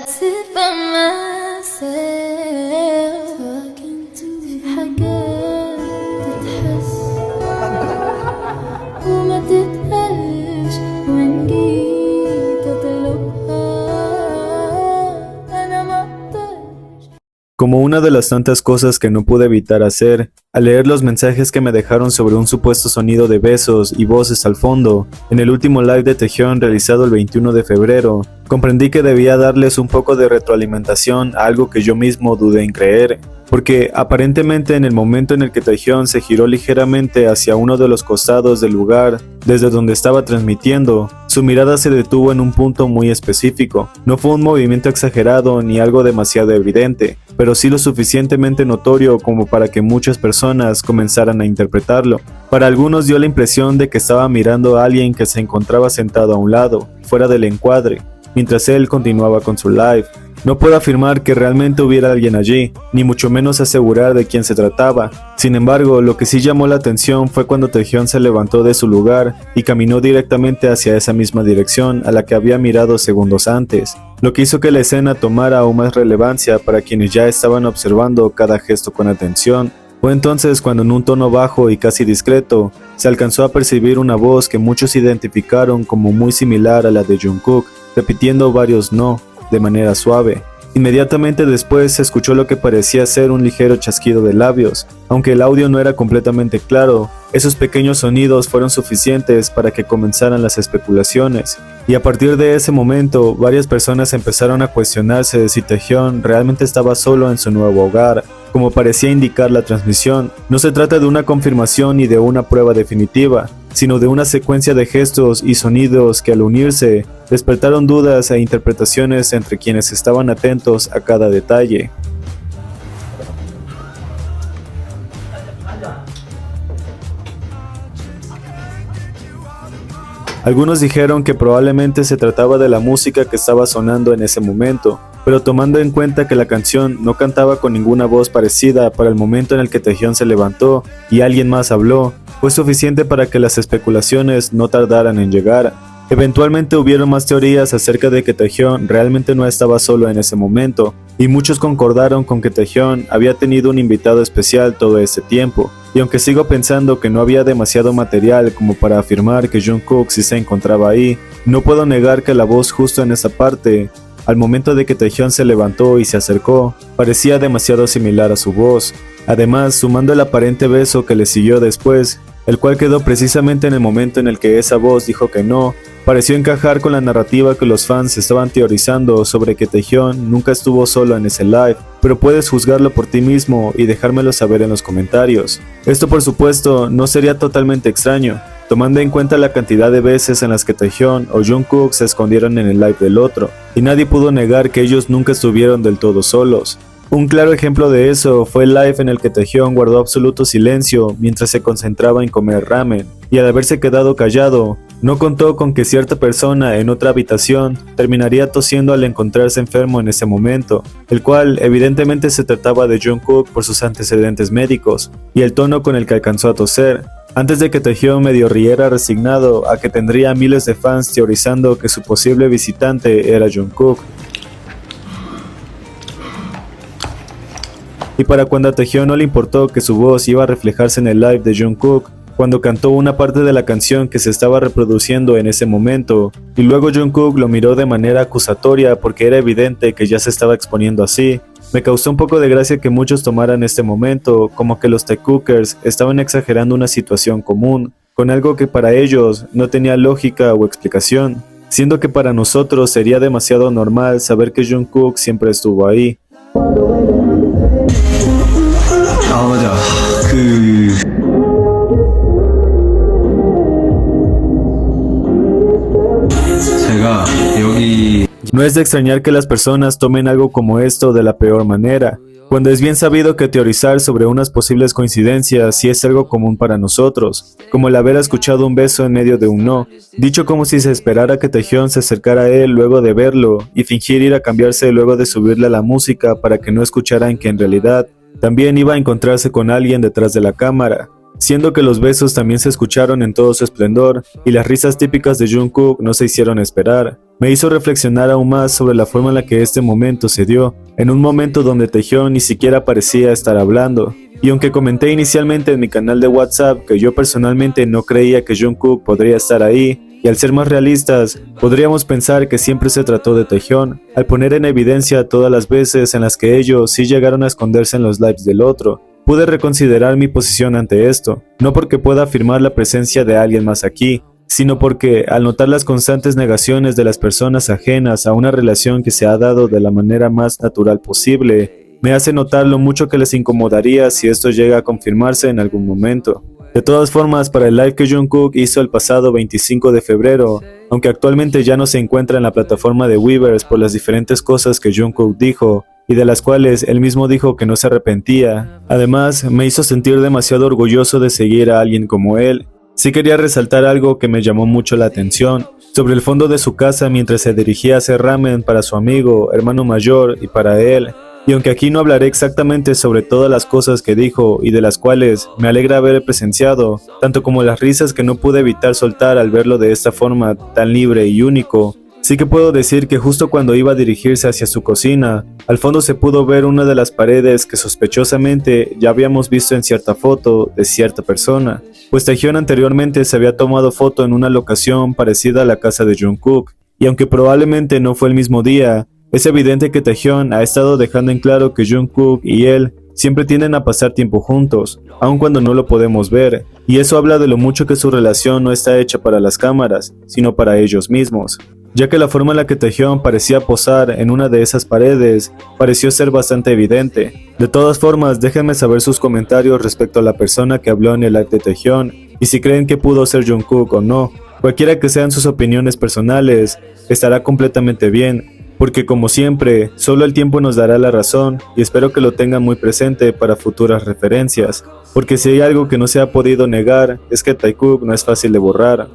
sit by myself talking to في حاجات تتحس وما تتقالش وإن جيت أطلبها أنا ما أقدرش. Como una de las tantas cosas que no pude evitar hacer, al leer los mensajes que me dejaron sobre un supuesto sonido de besos y voces al fondo, en el último live de Taehyun realizado el 21 de febrero, comprendí que debía darles un poco de retroalimentación a algo que yo mismo dudé en creer, porque aparentemente en el momento en el que Taehyun se giró ligeramente hacia uno de los costados del lugar desde donde estaba transmitiendo, su mirada se detuvo en un punto muy específico. No fue un movimiento exagerado ni algo demasiado evidente, pero sí lo suficientemente notorio como para que muchas personas comenzaran a interpretarlo. Para algunos dio la impresión de que estaba mirando a alguien que se encontraba sentado a un lado, fuera del encuadre, mientras él continuaba con su live. No puedo afirmar que realmente hubiera alguien allí, ni mucho menos asegurar de quién se trataba. Sin embargo, lo que sí llamó la atención fue cuando Taehyun se levantó de su lugar y caminó directamente hacia esa misma dirección a la que había mirado segundos antes, lo que hizo que la escena tomara aún más relevancia para quienes ya estaban observando cada gesto con atención. Fue entonces cuando en un tono bajo y casi discreto, se alcanzó a percibir una voz que muchos identificaron como muy similar a la de Jungkook, repitiendo varios no, de manera suave. Inmediatamente después se escuchó lo que parecía ser un ligero chasquido de labios. Aunque el audio no era completamente claro, esos pequeños sonidos fueron suficientes para que comenzaran las especulaciones. Y a partir de ese momento, varias personas empezaron a cuestionarse si Taehyun realmente estaba solo en su nuevo hogar, como parecía indicar la transmisión. No se trata de una confirmación ni de una prueba definitiva, sino de una secuencia de gestos y sonidos que al unirse, despertaron dudas e interpretaciones entre quienes estaban atentos a cada detalle. Algunos dijeron que probablemente se trataba de la música que estaba sonando en ese momento, pero tomando en cuenta que la canción no cantaba con ninguna voz parecida para el momento en el que Taehyun se levantó y alguien más habló, fue suficiente para que las especulaciones no tardaran en llegar. Eventualmente hubieron más teorías acerca de que Taehyun realmente no estaba solo en ese momento, y muchos concordaron con que Taehyun había tenido un invitado especial todo ese tiempo. Y aunque sigo pensando que no había demasiado material como para afirmar que Jungkook sí se encontraba ahí, no puedo negar que la voz justo en esa parte, al momento de que Taehyun se levantó y se acercó, parecía demasiado similar a su voz. Además, sumando el aparente beso que le siguió después, el cual quedó precisamente en el momento en el que esa voz dijo que no, pareció encajar con la narrativa que los fans estaban teorizando sobre que Taehyun nunca estuvo solo en ese live, pero puedes juzgarlo por ti mismo y dejármelo saber en los comentarios. Esto por supuesto no sería totalmente extraño, tomando en cuenta la cantidad de veces en las que Taehyun o Jungkook se escondieron en el live del otro, y nadie pudo negar que ellos nunca estuvieron del todo solos. Un claro ejemplo de eso fue el live en el que Taehyun guardó absoluto silencio mientras se concentraba en comer ramen, y al haberse quedado callado, no contó con que cierta persona en otra habitación terminaría tosiendo al encontrarse enfermo en ese momento, el cual evidentemente se trataba de Jungkook por sus antecedentes médicos, y el tono con el que alcanzó a toser, antes de que Taehyun medio riera resignado a que tendría miles de fans teorizando que su posible visitante era Jungkook. Y para cuando a Taehyun no le importó que su voz iba a reflejarse en el live de Jungkook, cuando cantó una parte de la canción que se estaba reproduciendo en ese momento, y luego Jungkook lo miró de manera acusatoria porque era evidente que ya se estaba exponiendo así, me causó un poco de gracia que muchos tomaran este momento como que los Taekookers estaban exagerando una situación común, con algo que para ellos no tenía lógica o explicación, siendo que para nosotros sería demasiado normal saber que Jungkook siempre estuvo ahí. No es de extrañar que las personas tomen algo como esto de la peor manera, cuando es bien sabido que teorizar sobre unas posibles coincidencias sí es algo común para nosotros, como el haber escuchado un beso en medio de un no, dicho como si se esperara que Taehyun se acercara a él luego de verlo y fingir ir a cambiarse luego de subirle a la música para que no escucharan que en realidad también iba a encontrarse con alguien detrás de la cámara. siendo que los besos también se escucharon en todo su esplendor y las risas típicas de Jungkook no se hicieron esperar. Me hizo reflexionar aún más sobre la forma en la que este momento se dio, en un momento donde Taehyung ni siquiera parecía estar hablando. Y aunque comenté inicialmente en mi canal de WhatsApp que yo personalmente no creía que Jungkook podría estar ahí, y al ser más realistas, podríamos pensar que siempre se trató de Taehyung, al poner en evidencia todas las veces en las que ellos sí llegaron a esconderse en los lives del otro, pude reconsiderar mi posición ante esto, no porque pueda afirmar la presencia de alguien más aquí, sino porque, al notar las constantes negaciones de las personas ajenas a una relación que se ha dado de la manera más natural posible, me hace notar lo mucho que les incomodaría si esto llega a confirmarse en algún momento. De todas formas, para el live que Jungkook hizo el pasado 25 de febrero, aunque actualmente ya no se encuentra en la plataforma de Weverse por las diferentes cosas que Jungkook dijo, y de las cuales él mismo dijo que no se arrepentía, además me hizo sentir demasiado orgulloso de seguir a alguien como él. Sí quería resaltar algo que me llamó mucho la atención, sobre el fondo de su casa mientras se dirigía a hacer ramen para su amigo, hermano mayor y para él. Y aunque aquí no hablaré exactamente sobre todas las cosas que dijo y de las cuales me alegra haber presenciado, tanto como las risas que no pude evitar soltar al verlo de esta forma tan libre y único, sí que puedo decir que justo cuando iba a dirigirse hacia su cocina, al fondo se pudo ver una de las paredes que sospechosamente ya habíamos visto en cierta foto de cierta persona, pues Taehyung anteriormente se había tomado foto en una locación parecida a la casa de Jungkook, y aunque probablemente no fue el mismo día, es evidente que Taehyung ha estado dejando en claro que Jungkook y él siempre tienden a pasar tiempo juntos, aun cuando no lo podemos ver, y eso habla de lo mucho que su relación no está hecha para las cámaras, sino para ellos mismos, ya que la forma en la que Taehyung parecía posar en una de esas paredes pareció ser bastante evidente. De todas formas, déjenme saber sus comentarios respecto a la persona que habló en el live de Taehyung, y si creen que pudo ser Jungkook o no. Cualquiera que sean sus opiniones personales, estará completamente bien, porque como siempre, solo el tiempo nos dará la razón y espero que lo tengan muy presente para futuras referencias, porque si hay algo que no se ha podido negar es que Taekook no es fácil de borrar.